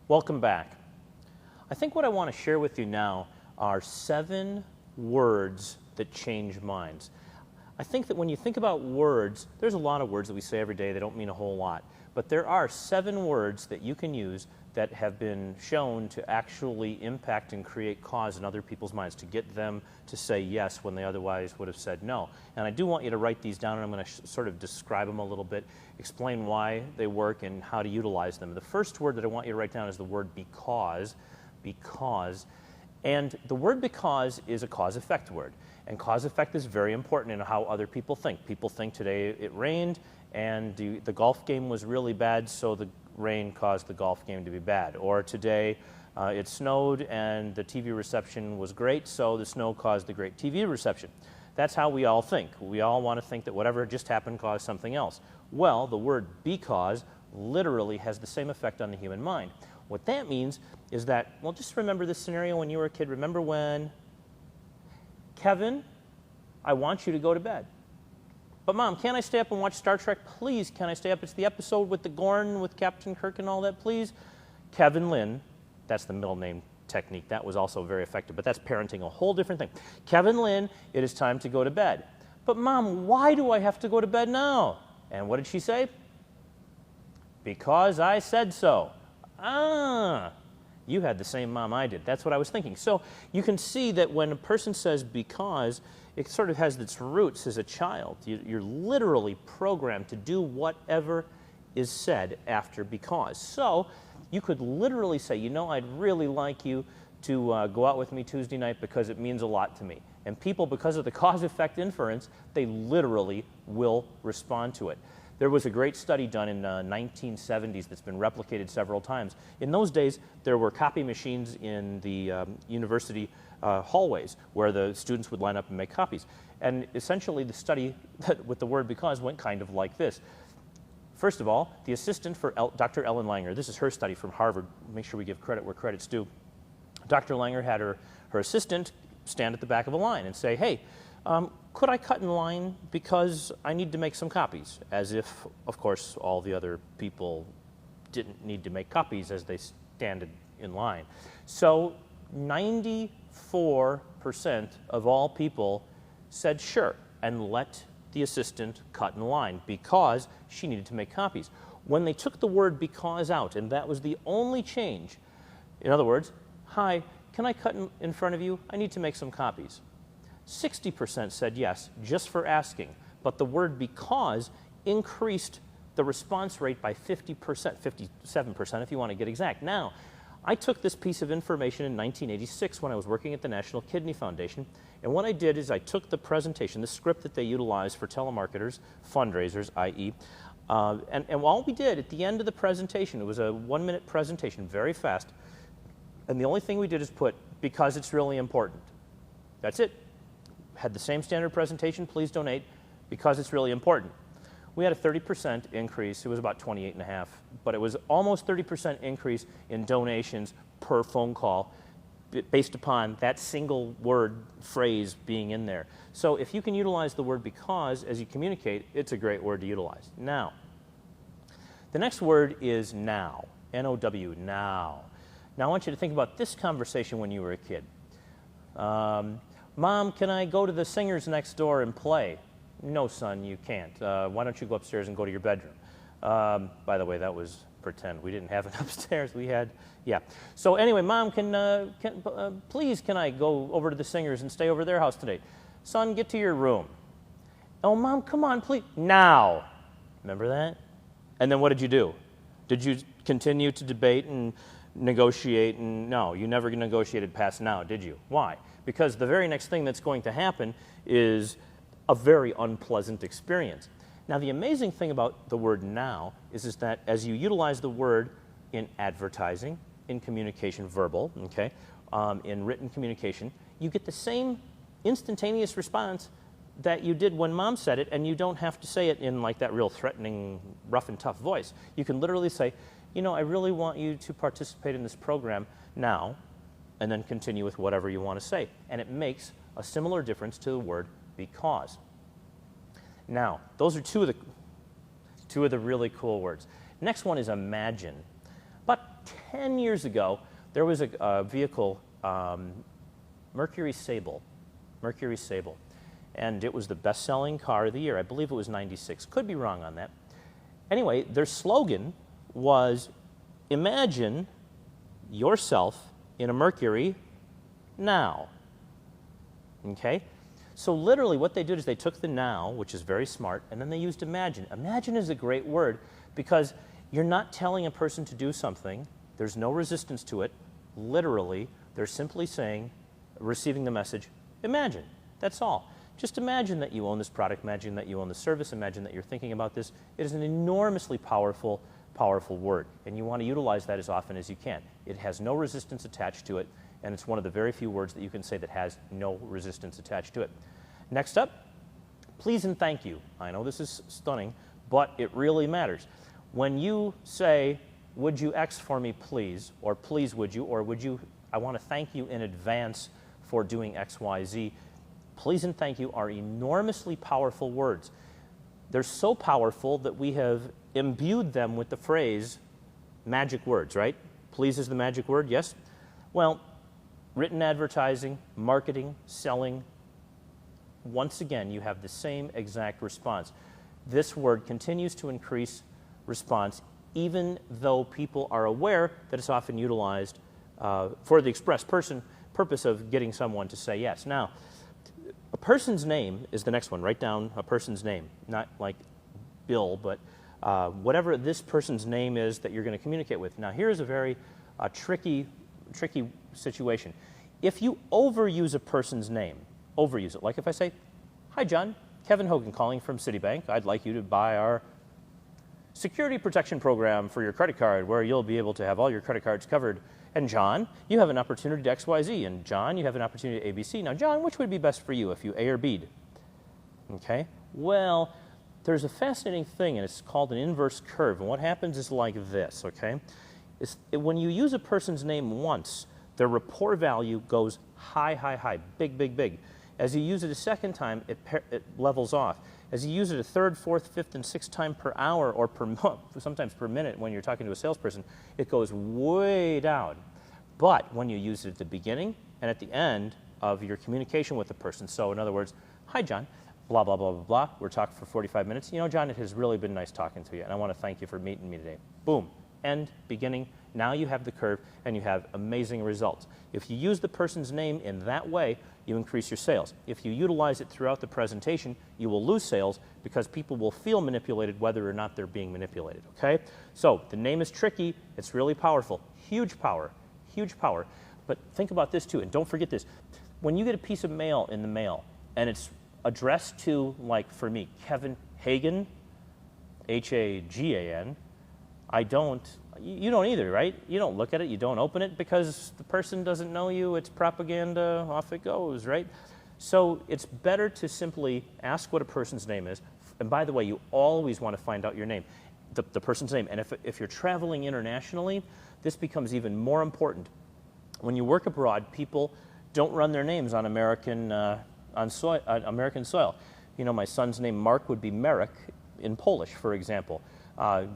Welcome back. I think what I want to share with you now are 7 words that change minds. I think that when you think about words, there's a lot of words that we say every day that don't mean a whole lot. But there are 7 words that you can use that have been shown to actually impact and create cause in other people's minds, to get them to say yes when they otherwise would have said no. And I do want you to write these down, and I'm going to sort of describe them a little bit, explain why they work and how to utilize them. The first word that I want you to write down is the word because. Because. And the word because is a cause-effect word. And cause-effect is very important in how other people think. People think today it rained and the golf game was really bad, so the rain caused the golf game to be bad. Or today it snowed and the TV reception was great, so the snow caused the great TV reception. That's how we all think. We all want to think that whatever just happened caused something else. Well, the word because literally has the same effect on the human mind. What that means is that, well, just remember this scenario when you were a kid. Remember when, Kevin, I want you to go to bed. But Mom, can't I stay up and watch Star Trek? Please, can I stay up? It's the episode with the Gorn, with Captain Kirk and all that, please. Kevin Lynn, that's the middle name technique. That was also very effective, but that's parenting, a whole different thing. Kevin Lynn, it is time to go to bed. But Mom, why do I have to go to bed now? And what did she say? Because I said so. Ah, you had the same mom I did. That's what I was thinking. So you can see that when a person says because, it sort of has its roots as a child. You're literally programmed to do whatever is said after because. So you could literally say, you know, I'd really like you to go out with me Tuesday night because it means a lot to me. And people, because of the cause-effect inference, they literally will respond to it. There was a great study done in the 1970s that's been replicated several times. In those days, there were copy machines in the university hallways where the students would line up and make copies. And essentially, the study with the word because went kind of like this. First of all, the assistant for Dr. Ellen Langer, this is her study from Harvard. Make sure we give credit where credit's due. Dr. Langer had her assistant stand at the back of a line and say, hey, could I cut in line because I need to make some copies? As if, of course, all the other people didn't need to make copies as they stand in line. So 94% of all people said sure and let the assistant cut in line because she needed to make copies. When they took the word because out, and that was the only change, in other words, hi, can I cut in front of you? I need to make some copies. 60% said yes, just for asking, but the word because increased the response rate by 50%, 57% if you want to get exact. Now, I took this piece of information in 1986 when I was working at the National Kidney Foundation, and what I did is I took the presentation, the script that they utilize for telemarketers, fundraisers, i.e., and all we did at the end of the presentation, it was a 1-minute presentation, very fast, and the only thing we did is put, because it's really important. That's it. Had the same standard presentation, please donate, because it's really important. We had a 30% increase. It was about 28.5, but it was almost 30% increase in donations per phone call based upon that single word phrase being in there. So if you can utilize the word because as you communicate, it's a great word to utilize. Now, the next word is now, N-O-W, now. Now I want you to think about this conversation when you were a kid. Mom, can I go to the singers next door and play? No, son, you can't. Why don't you go upstairs and go to your bedroom? By the way, that was pretend. We didn't have it upstairs. We had, yeah. So anyway, Mom, please can I go over to the singers and stay over their house today? Son, get to your room. Oh, Mom, come on, please. Now. Remember that? And then what did you do? Did you continue to debate and negotiate? And no, you never negotiated past now, did you? Why? Because the very next thing that's going to happen is a very unpleasant experience. Now, the amazing thing about the word now is that as you utilize the word in advertising, in communication, verbal, okay, in written communication, you get the same instantaneous response that you did when Mom said it, and you don't have to say it in like that real threatening, rough and tough voice. You can literally say, you know, I really want you to participate in this program now, and then continue with whatever you want to say. And it makes a similar difference to the word because. Now, those are two of the really cool words. Next one is imagine. About 10 years ago, there was a vehicle, Mercury Sable, and it was the best-selling car of the year. I believe it was 96. Could be wrong on that. Anyway, their slogan was, imagine yourself in a Mercury now. Okay? So literally what they did is they took the now, which is very smart, and then they used imagine. Imagine is a great word because you're not telling a person to do something. There's no resistance to it. Literally, they're simply saying, receiving the message, imagine. That's all. Just imagine that you own this product. Imagine that you own the service. Imagine that you're thinking about this. It is an enormously powerful word, and you want to utilize that as often as you can. It has no resistance attached to it, and it's one of the very few words that you can say that has no resistance attached to it. Next up, please and thank you. I know this is stunning, but it really matters. When you say, would you X for me, please, or please would you, or would you, I want to thank you in advance for doing X, Y, Z, please and thank you are enormously powerful words. They're so powerful that we have imbued them with the phrase magic words, right? Please is the magic word, yes? Well, written advertising, marketing, selling, once again, you have the same exact response. This word continues to increase response even though people are aware that it's often utilized for the express purpose of getting someone to say yes. Now, a person's name is the next one. Write down a person's name, not like Bill, but whatever this person's name is that you're going to communicate with. Now, here's a very tricky situation. If you overuse a person's name, overuse it, like if I say, hi, John, Kevin Hogan calling from Citibank. I'd like you to buy our security protection program for your credit card where you'll be able to have all your credit cards covered. And John, you have an opportunity to XYZ. And John, you have an opportunity to ABC. Now, John, which would be best for you if you A or B'd? Okay? Well, there's a fascinating thing, and it's called an inverse curve. And what happens is like this, okay? When you use a person's name once, their rapport value goes high, high, high, big, big, big. As you use it a second time, it levels off. As you use it a third, fourth, fifth, and sixth time per hour or per month, sometimes per minute when you're talking to a salesperson, it goes way down. But when you use it at the beginning and at the end of your communication with the person, so in other words, hi, John, blah, blah, blah, blah, blah, we're talking for 45 minutes. You know, John, it has really been nice talking to you, and I want to thank you for meeting me today. Boom. End, beginning. Now you have the curve, and you have amazing results. If you use the person's name in that way, you increase your sales. If you utilize it throughout the presentation, you will lose sales because people will feel manipulated whether or not they're being manipulated, okay? So the name is tricky. It's really powerful. Huge power. Huge power. But think about this, too, and don't forget this. When you get a piece of mail in the mail, and it's addressed to, like for me, Kevin Hagan, Hagan, you don't either, right? You don't look at it, you don't open it because the person doesn't know you, it's propaganda, off it goes, right? So it's better to simply ask what a person's name is. And by the way, you always want to find out your name, the person's name. And if you're traveling internationally, this becomes even more important. When you work abroad, people don't run their names on American soil. You know, my son's name, Mark, would be Marek in Polish, for example.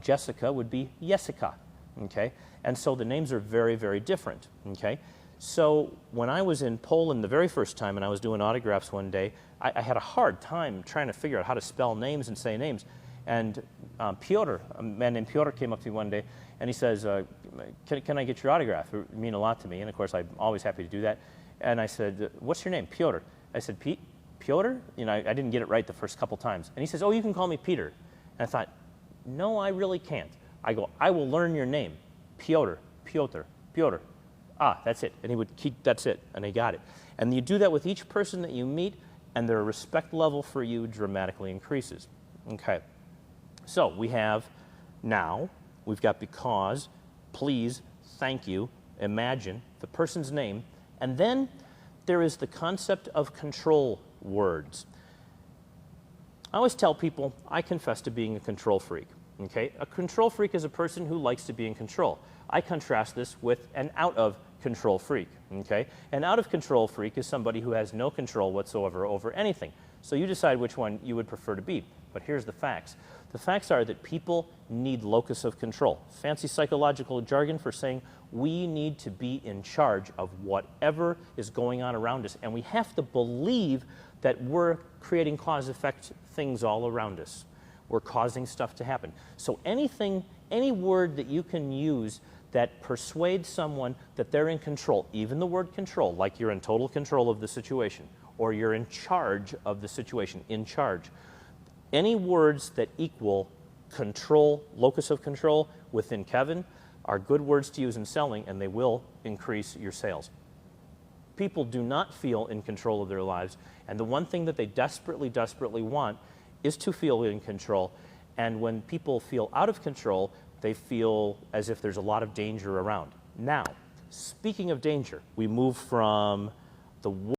Jessica would be Jessica, okay? And so the names are very, very different, okay? So when I was in Poland the very first time and I was doing autographs one day, I had a hard time trying to figure out how to spell names and say names. And Piotr, a man named Piotr, came up to me one day and he says, can I get your autograph? It would mean a lot to me, and of course I'm always happy to do that. And I said, what's your name? Piotr. I said, Piotr? You know, I didn't get it right the first couple times. And he says, oh, you can call me Peter. And I thought, no, I really can't. I go, I will learn your name. Piotr. Ah, that's it. And he would keep, that's it. And he got it. And you do that with each person that you meet, and their respect level for you dramatically increases. Okay. So we have now, we've got because, please, thank you, imagine, the person's name, and then there is the concept of control words. I always tell people, I confess to being a control freak. Okay? A control freak is a person who likes to be in control. I contrast this with an out-of-control freak. Okay? An out-of-control freak is somebody who has no control whatsoever over anything. So you decide which one you would prefer to be. But here's the facts. The facts are that people need locus of control. Fancy psychological jargon for saying we need to be in charge of whatever is going on around us. And we have to believe that we're creating cause-effect things all around us. We're causing stuff to happen. So anything, any word that you can use that persuades someone that they're in control, even the word control, like you're in total control of the situation, or you're in charge of the situation, in charge. Any words that equal control, locus of control within Kevin are good words to use in selling, and they will increase your sales. People do not feel in control of their lives, and the one thing that they desperately, desperately want is to feel in control. And when people feel out of control, they feel as if there's a lot of danger around. Now, speaking of danger, we move from the